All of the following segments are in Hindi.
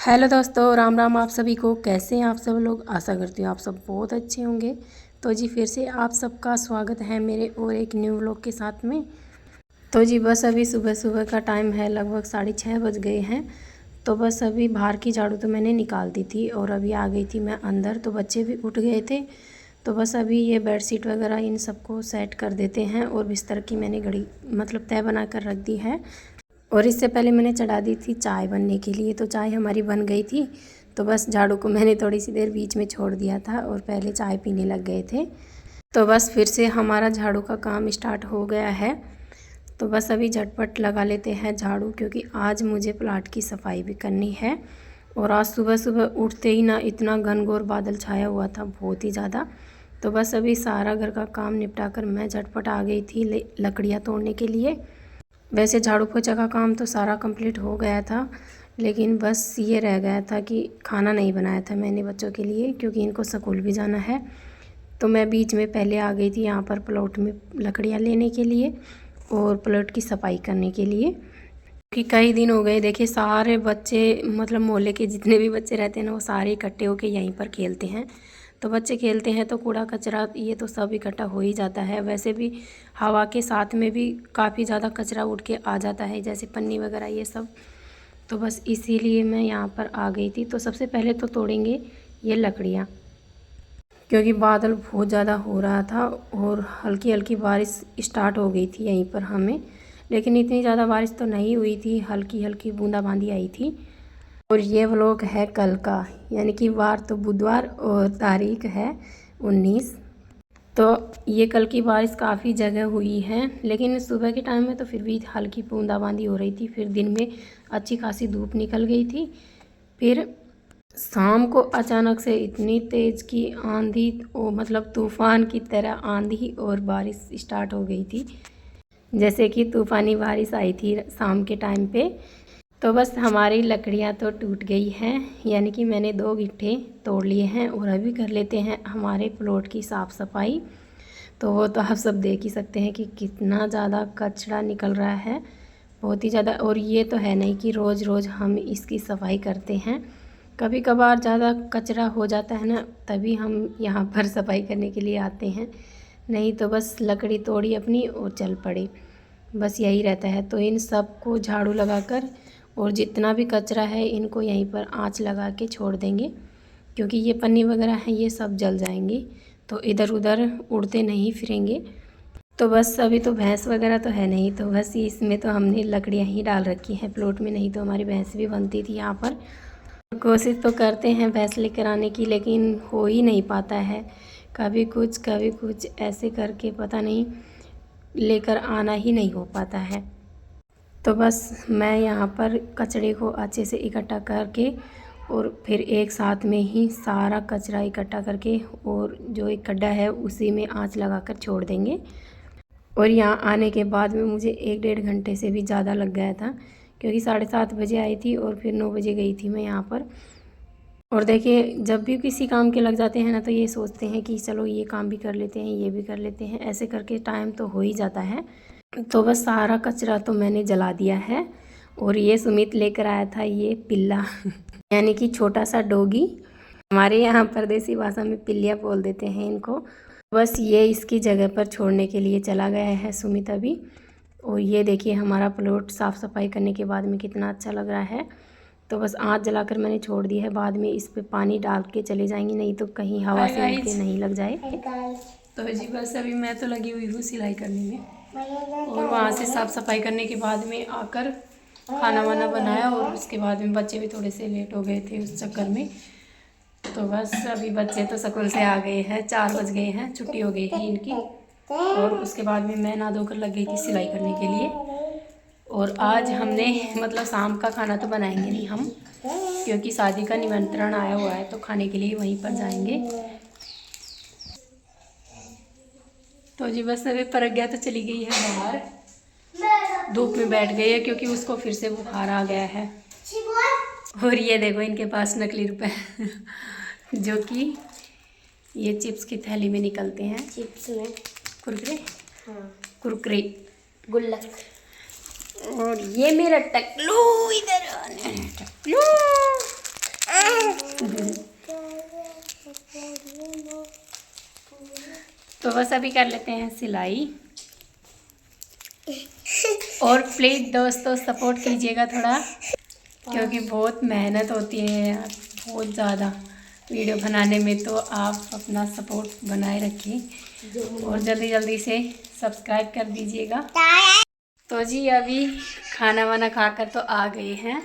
हेलो दोस्तों, राम राम आप सभी को। कैसे हैं आप सब लोग? आशा करती हूँ आप सब बहुत अच्छे होंगे। तो जी फिर से आप सबका स्वागत है मेरे और एक न्यू व्लॉग के साथ में। तो जी बस अभी सुबह सुबह का टाइम है, लगभग 6:30 बज गए हैं। तो बस अभी बाहर की झाड़ू तो मैंने निकाल दी थी और अभी आ गई थी मैं अंदर। तो बच्चे भी उठ गए थे, तो बस अभी ये बेडशीट वगैरह इन सबको सेट कर देते हैं। और बिस्तर की मैंने घड़ी तय बना कर रख दी है। और इससे पहले मैंने चढ़ा दी थी चाय बनने के लिए। तो चाय हमारी बन गई थी, तो बस झाड़ू को मैंने थोड़ी सी देर बीच में छोड़ दिया था और पहले चाय पीने लग गए थे। तो बस फिर से हमारा झाड़ू का काम स्टार्ट हो गया है। तो बस अभी झटपट लगा लेते हैं झाड़ू, क्योंकि आज मुझे प्लाट की सफाई भी करनी है। और आज सुबह सुबह उठते ही ना इतना घनघोर बादल छाया हुआ था, बहुत ही ज़्यादा। तो बस अभी सारा घर का काम निपटा कर मैं झटपट आ गई थी लकड़ियाँ तोड़ने के लिए। वैसे झाड़ू पोछा का काम तो सारा कंप्लीट हो गया था, लेकिन बस ये रह गया था कि खाना नहीं बनाया था मैंने बच्चों के लिए, क्योंकि इनको स्कूल भी जाना है। तो मैं बीच में पहले आ गई थी यहाँ पर प्लॉट में लकड़ियाँ लेने के लिए और प्लॉट की सफाई करने के लिए। कि कई दिन हो गए, देखिए सारे बच्चे मोहल्ले के जितने भी बच्चे रहते हैं ना, वो सारे इकट्ठे होके यहीं पर खेलते हैं। तो बच्चे खेलते हैं तो कूड़ा कचरा ये तो सब इकट्ठा हो ही जाता है। वैसे भी हवा के साथ में भी काफ़ी ज़्यादा कचरा उड़ के आ जाता है, जैसे पन्नी वगैरह ये सब। तो बस इसीलिए मैं यहाँ पर आ गई थी। तो सबसे पहले तो तोड़ेंगे ये लकड़ियाँ, क्योंकि बादल बहुत ज़्यादा हो रहा था और हल्की हल्की बारिश स्टार्ट हो गई थी यहीं पर हमें। लेकिन इतनी ज़्यादा बारिश तो नहीं हुई थी, हल्की हल्की बूंदाबांदी आई थी। और ये व्लॉग है कल का, यानी कि वार तो बुधवार और तारीख है 19। तो ये कल की बारिश काफ़ी जगह हुई है, लेकिन सुबह के टाइम में तो फिर भी हल्की बूंदाबांदी हो रही थी। फिर दिन में अच्छी खासी धूप निकल गई थी। फिर शाम को अचानक से इतनी तेज़ की आंधी, ओ तूफ़ान की तरह आंधी और बारिश स्टार्ट हो गई थी, जैसे कि तूफ़ानी बारिश आई थी शाम के टाइम पे। तो बस हमारी लकड़ियाँ तो टूट गई हैं, यानी कि मैंने 2 गिट्ठे तोड़ लिए हैं। और अभी कर लेते हैं हमारे प्लॉट की साफ़ सफाई। तो वो तो आप सब देख ही सकते हैं कि कितना ज़्यादा कचरा निकल रहा है, बहुत ही ज़्यादा। और ये तो है नहीं कि रोज़ रोज़ हम इसकी सफाई करते हैं, कभी कभार ज़्यादा कचरा हो जाता है ना, तभी हम यहाँ पर सफाई करने के लिए आते हैं। नहीं तो बस लकड़ी तोड़ी अपनी और चल पड़े, बस यही रहता है। तो इन सब को झाड़ू लगाकर और जितना भी कचरा है इनको यहीं पर आंच लगा के छोड़ देंगे, क्योंकि ये पन्नी वगैरह है ये सब जल जाएंगी, तो इधर उधर उड़ते नहीं फिरेंगे। तो बस अभी तो भैंस वगैरह तो है नहीं, तो बस इसमें तो हमने लकड़ियाँ ही डाल रखी हैं प्लॉट में। नहीं तो हमारी भैंस भी बनती थी यहाँ पर। कोशिश तो करते हैं भैंस लेकर आने की, लेकिन हो ही नहीं पाता है। कभी कुछ ऐसे करके पता नहीं लेकर आना ही नहीं हो पाता है। तो बस मैं यहाँ पर कचरे को अच्छे से इकट्ठा करके और फिर एक साथ में ही सारा कचरा इकट्ठा करके और जो एक गड्ढा है उसी में आंच लगाकर छोड़ देंगे। और यहाँ आने के बाद में मुझे 1-1.5 घंटे से भी ज़्यादा लग गया था, क्योंकि 7:30 बजे आई थी और फिर 9 बजे गई थी मैं यहाँ पर। और देखिए जब भी किसी काम के लग जाते हैं ना, तो ये सोचते हैं कि चलो ये काम भी कर लेते हैं, ये भी कर लेते हैं, ऐसे करके टाइम तो हो ही जाता है। तो बस सारा कचरा तो मैंने जला दिया है। और ये सुमित लेकर आया था ये पिल्ला यानी कि छोटा सा डॉगी। हमारे यहाँ परदेसी भाषा में पिल्लिया बोल देते हैं इनको। बस ये इसकी जगह पर छोड़ने के लिए चला गया है सुमित अभी। और ये देखिए हमारा प्लॉट साफ़ सफाई करने के बाद में कितना अच्छा लग रहा है। तो बस आँच जलाकर मैंने छोड़ दी है, बाद में इस पे पानी डाल के चले जाएंगे, नहीं तो कहीं हवा से उनके नहीं लग जाए। तो जी बस अभी मैं तो लगी हुई हूँ सिलाई करने में। और वहाँ से साफ़ सफाई करने के बाद में आकर खाना वाना बनाया, और उसके बाद में बच्चे भी थोड़े से लेट हो गए थे उस चक्कर में। तो बस अभी बच्चे तो स्कूल से आ गए हैं, 4 बज गए हैं, छुट्टी हो गई थी इनकी। और उसके बाद में मैं नहा धोकर लग गई थी सिलाई करने के लिए। और आज हमने शाम का खाना तो बनाएंगे नहीं हम, क्योंकि शादी का निमंत्रण आया हुआ है, तो खाने के लिए वहीं पर जाएंगे। तो जी बस अभी प्रज्ञा तो चली गई है बाहर, धूप में बैठ गई है, क्योंकि उसको फिर से बुखार आ गया है। और ये देखो इनके पास नकली रुपए जो कि ये चिप्स की थैली में निकलते हैं। चिप्स में कुरकुरे, हाँ कुरकुरे, गुल्लक। और ये मेरा टकलू इधर टकलू। तो बस अभी कर लेते हैं सिलाई। और प्लीज़ दोस्तों सपोर्ट कीजिएगा थोड़ा, क्योंकि बहुत मेहनत होती है यार, बहुत ज़्यादा वीडियो बनाने में। तो आप अपना सपोर्ट बनाए रखिए और जल्दी जल्दी से सब्सक्राइब कर दीजिएगा। तो जी अभी खाना वाना खाकर तो आ गए हैं,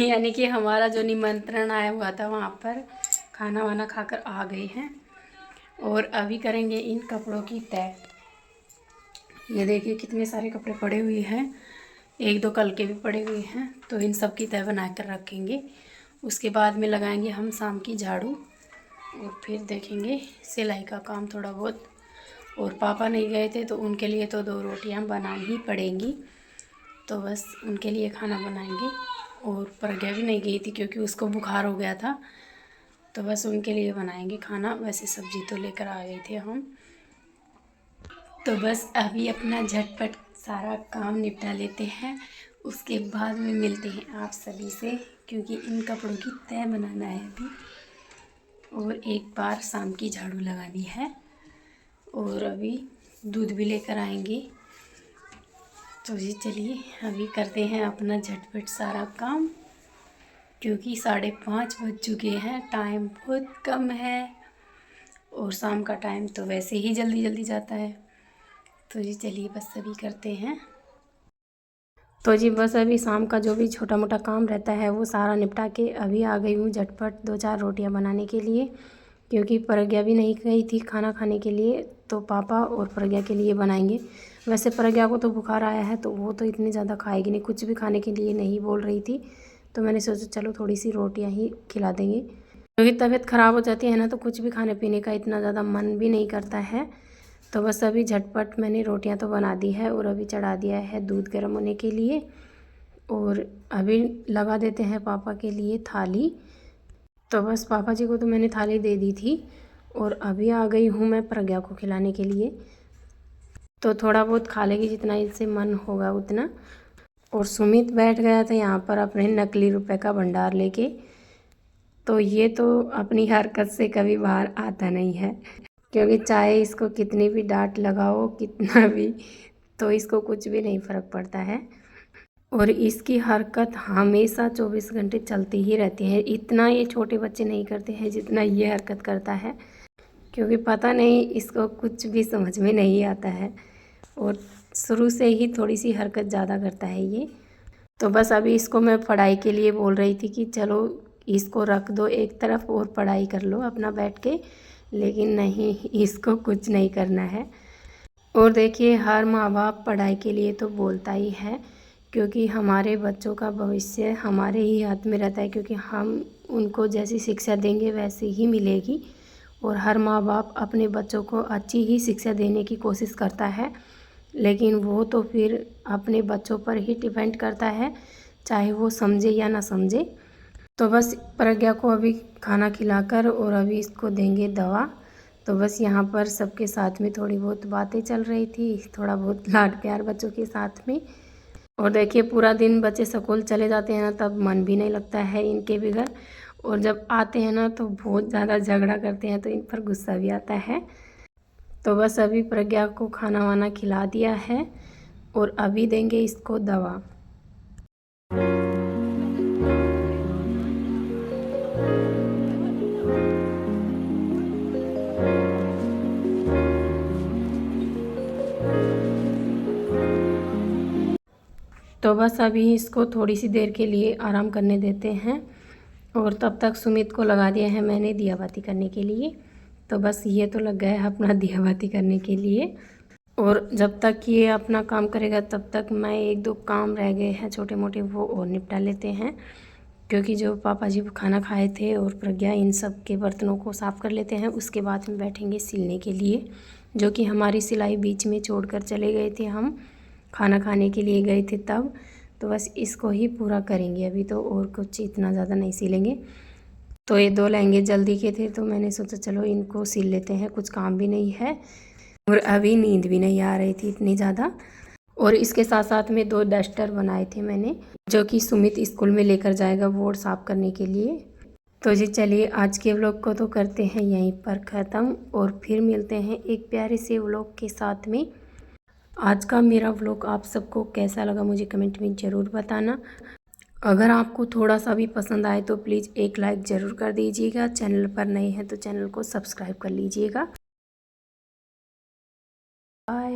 यानी कि हमारा जो निमंत्रण आया हुआ था वहाँ पर खाना वाना खाकर आ गए हैं। और अभी करेंगे इन कपड़ों की तय। ये देखिए कितने सारे कपड़े पड़े हुए हैं, एक दो कल के भी पड़े हुए हैं, तो इन सब की तय बना कर रखेंगे। उसके बाद में लगाएंगे हम शाम की झाड़ू और फिर देखेंगे सिलाई का काम थोड़ा बहुत। और पापा नहीं गए थे तो उनके लिए तो 2 रोटियां बनानी ही पड़ेंगी, तो बस उनके लिए खाना बनाएंगे। और प्रज्ञा भी नहीं गई थी क्योंकि उसको बुखार हो गया था, तो बस उनके लिए बनाएंगे खाना। वैसे सब्ज़ी तो लेकर आ गए थे हम। तो बस अभी अपना झटपट सारा काम निपटा लेते हैं, उसके बाद में मिलते हैं आप सभी से, क्योंकि इन कपड़ों की तय बनाना है अभी। और एक बार शाम की झाड़ू लगानी है और अभी दूध भी लेकर आएंगे। तो जी चलिए अभी करते हैं अपना झटपट सारा काम, क्योंकि 5:30 बज चुके हैं, टाइम बहुत कम है और शाम का टाइम तो वैसे ही जल्दी जल्दी जाता है। तो जी चलिए बस अभी करते हैं। तो जी बस अभी शाम का जो भी छोटा मोटा काम रहता है वो सारा निपटा के अभी आ गई हूँ झटपट 2-4 रोटियां बनाने के लिए, क्योंकि प्रज्ञा भी नहीं गई थी खाना खाने के लिए, तो पापा और प्रज्ञा के लिए बनाएंगे। वैसे प्रज्ञा को तो बुखार आया है तो वो तो इतनी ज़्यादा खाएगी नहीं, कुछ भी खाने के लिए नहीं बोल रही थी, तो मैंने सोचा चलो थोड़ी सी रोटियाँ ही खिला देंगे, क्योंकि तबीयत ख़राब हो जाती है ना, तो कुछ भी खाने पीने का इतना ज़्यादा मन भी नहीं करता है। तो बस अभी झटपट मैंने रोटियां तो बना दी है और अभी चढ़ा दिया है दूध गर्म होने के लिए। और अभी लगा देते हैं पापा के लिए थाली। तो बस पापा जी को तो मैंने थाली दे दी थी और अभी आ गई हूँ मैं प्रज्ञा को खिलाने के लिए। तो थोड़ा बहुत खा लेगी जितना इससे मन होगा उतना। और सुमित बैठ गया था यहाँ पर अपने नकली रुपए का भंडार लेके, तो ये तो अपनी हरकत से कभी बाहर आता नहीं है, क्योंकि चाहे इसको कितनी भी डांट लगाओ कितना भी, तो इसको कुछ भी नहीं फ़र्क पड़ता है। और इसकी हरकत हमेशा 24 घंटे चलती ही रहती है। इतना ये छोटे बच्चे नहीं करते हैं जितना ये हरकत करता है, क्योंकि पता नहीं इसको कुछ भी समझ में नहीं आता है और शुरू से ही थोड़ी सी हरकत ज़्यादा करता है ये। तो बस अभी इसको मैं पढ़ाई के लिए बोल रही थी कि चलो इसको रख दो एक तरफ और पढ़ाई कर लो अपना बैठ के, लेकिन नहीं, इसको कुछ नहीं करना है। और देखिए हर माँ बाप पढ़ाई के लिए तो बोलता ही है, क्योंकि हमारे बच्चों का भविष्य हमारे ही हाथ में रहता है, क्योंकि हम उनको जैसी शिक्षा देंगे वैसी ही मिलेगी। और हर माँ बाप अपने बच्चों को अच्छी ही शिक्षा देने की कोशिश करता है, लेकिन वो तो फिर अपने बच्चों पर ही डिपेंड करता है, चाहे वो समझे या ना समझे। तो बस प्रज्ञा को अभी खाना खिलाकर और अभी इसको देंगे दवा। तो बस यहाँ पर सबके साथ में थोड़ी बहुत बातें चल रही थी, थोड़ा बहुत लाड प्यार बच्चों के साथ में। और देखिए पूरा दिन बच्चे स्कूल चले जाते हैं ना, तब मन भी नहीं लगता है इनके बगैर, और जब आते हैं ना तो बहुत ज़्यादा झगड़ा करते हैं, तो इन पर गुस्सा भी आता है। तो बस अभी प्रज्ञा को खाना वाना खिला दिया है और अभी देंगे इसको दवा। तो बस अभी इसको थोड़ी सी देर के लिए आराम करने देते हैं, और तब तक सुमित को लगा दिया है मैंने दिया बाती करने के लिए। तो बस ये तो लग गया है अपना दिया बाती करने के लिए, और जब तक ये अपना काम करेगा तब तक मैं 1-2 काम रह गए हैं छोटे मोटे वो और निपटा लेते हैं, क्योंकि जो पापा जी खाना खाए थे और प्रज्ञा इन सब के बर्तनों को साफ़ कर लेते हैं। उसके बाद में बैठेंगे सिलने के लिए, जो कि हमारी सिलाई बीच में छोड़कर चले गए थे, हम खाना खाने के लिए गए थे तब। तो बस इसको ही पूरा करेंगे अभी तो, और कुछ इतना ज़्यादा नहीं सिलेंगे। तो ये 2 लहंगे जल्दी के थे तो मैंने सोचा चलो इनको सिल लेते हैं, कुछ काम भी नहीं है और अभी नींद भी नहीं आ रही थी इतनी ज़्यादा। और इसके साथ साथ में 2 डस्टर बनाए थे मैंने, जो कि सुमित स्कूल में लेकर जाएगा बोर्ड साफ़ करने के लिए। तो जी चलिए आज के व्लॉग को तो करते हैं यहीं पर ख़त्म और फिर मिलते हैं एक प्यारे से व्लॉग के साथ में। आज का मेरा व्लॉग आप सबको कैसा लगा मुझे कमेंट में ज़रूर बताना। अगर आपको थोड़ा सा भी पसंद आए तो प्लीज़ एक लाइक ज़रूर कर दीजिएगा। चैनल पर नए हैं तो चैनल को सब्सक्राइब कर लीजिएगा। बाय।